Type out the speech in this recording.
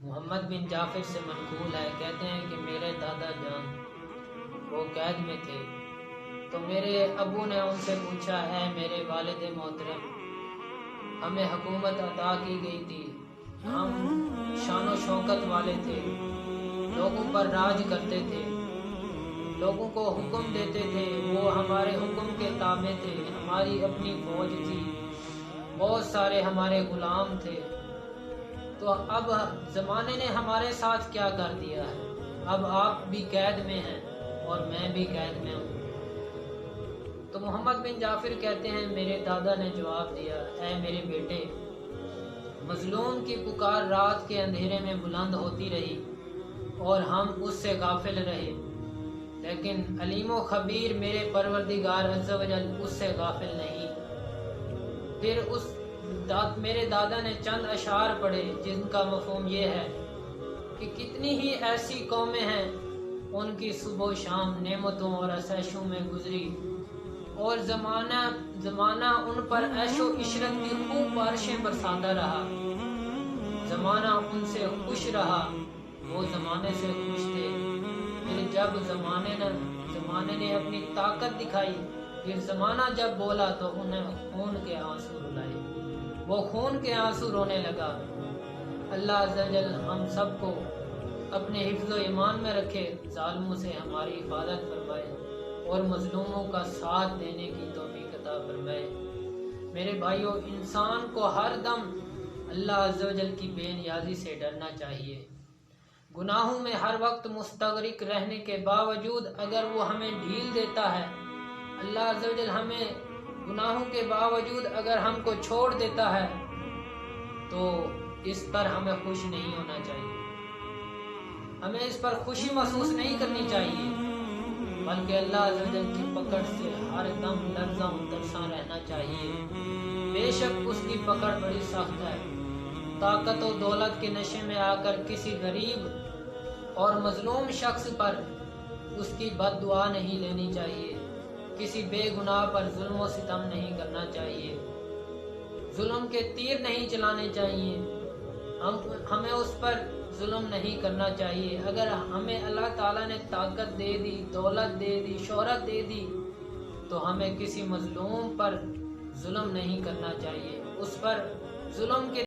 محمد بن جعفر سے منقول ہے، کہتے ہیں کہ میرے دادا جان وہ قید میں تھے تو میرے ابو نے ان سے پوچھا، اے میرے والد محترم، ہمیں حکومت عطا کی گئی تھی، ہم شان و شوکت والے تھے، لوگوں پر راج کرتے تھے، لوگوں کو حکم دیتے تھے، وہ ہمارے حکم کے تابع تھے، ہماری اپنی فوج تھی، بہت سارے ہمارے غلام تھے، تو اب زمانے نے ہمارے ساتھ کیا کر دیا ہے؟ اب آپ بھی قید میں ہیں اور میں بھی قید میں ہوں۔ تو محمد بن جعفر کہتے ہیں میرے دادا نے جواب دیا، اے میرے بیٹے، مظلوم کی پکار رات کے اندھیرے میں بلند ہوتی رہی اور ہم اس سے غافل رہے، لیکن علیم و خبیر میرے پروردگار عز و جل اس سے غافل نہیں۔ پھر میرے دادا نے چند اشعار پڑھے جن کا مفہوم یہ ہے کہ کتنی ہی ایسی قومیں ہیں ان کی صبح و شام نعمتوں اور عشائشوں میں گزری اور زمانہ ان پر عیش و عشرت کی خوب بارشیں برساتا رہا، زمانہ ان سے خوش رہا، وہ زمانے سے خوش تھے، پھر جب زمانے نے اپنی طاقت دکھائی، پھر زمانہ جب بولا تو انہیں خون کے آنسو رلائے، وہ خون کے آنسو رونے لگا۔ اللہ عز و جل ہم سب کو اپنے حفظ و ایمان میں رکھے، ظالموں سے ہماری حفاظت فرمائے اور مظلوموں کا ساتھ دینے کی توفیق عطا فرمائے۔ میرے بھائیوں، انسان کو ہر دم اللہ عز و جل کی بے نیازی سے ڈرنا چاہیے۔ گناہوں میں ہر وقت مستغرق رہنے کے باوجود اگر وہ ہمیں ڈھیل دیتا ہے، اللہ عز و جل ہمیں گناہوں کے باوجود اگر ہم کو چھوڑ دیتا ہے تو اس پر ہمیں خوش نہیں ہونا چاہیے، ہمیں اس پر خوشی محسوس نہیں کرنی چاہیے، بلکہ اللہ عز و جل کی پکڑ سے ہر دم لرزاں و ترساں رہنا چاہیے۔ بے شک اس کی پکڑ بڑی سخت ہے۔ طاقت و دولت کے نشے میں آ کر کسی غریب اور مظلوم شخص پر اس کی بد دعا نہیں لینی چاہیے، کسی بے گناہ پر ظلم و ستم نہیں کرنا چاہیے، ظلم کے تیر نہیں چلانے چاہیے، ہمیں اس پر ظلم نہیں کرنا چاہیے۔ اگر ہمیں اللہ تعالیٰ نے طاقت دے دی، دولت دے دی، شہرت دے دی تو ہمیں کسی مظلوم پر ظلم نہیں کرنا چاہیے، اس پر ظلم کے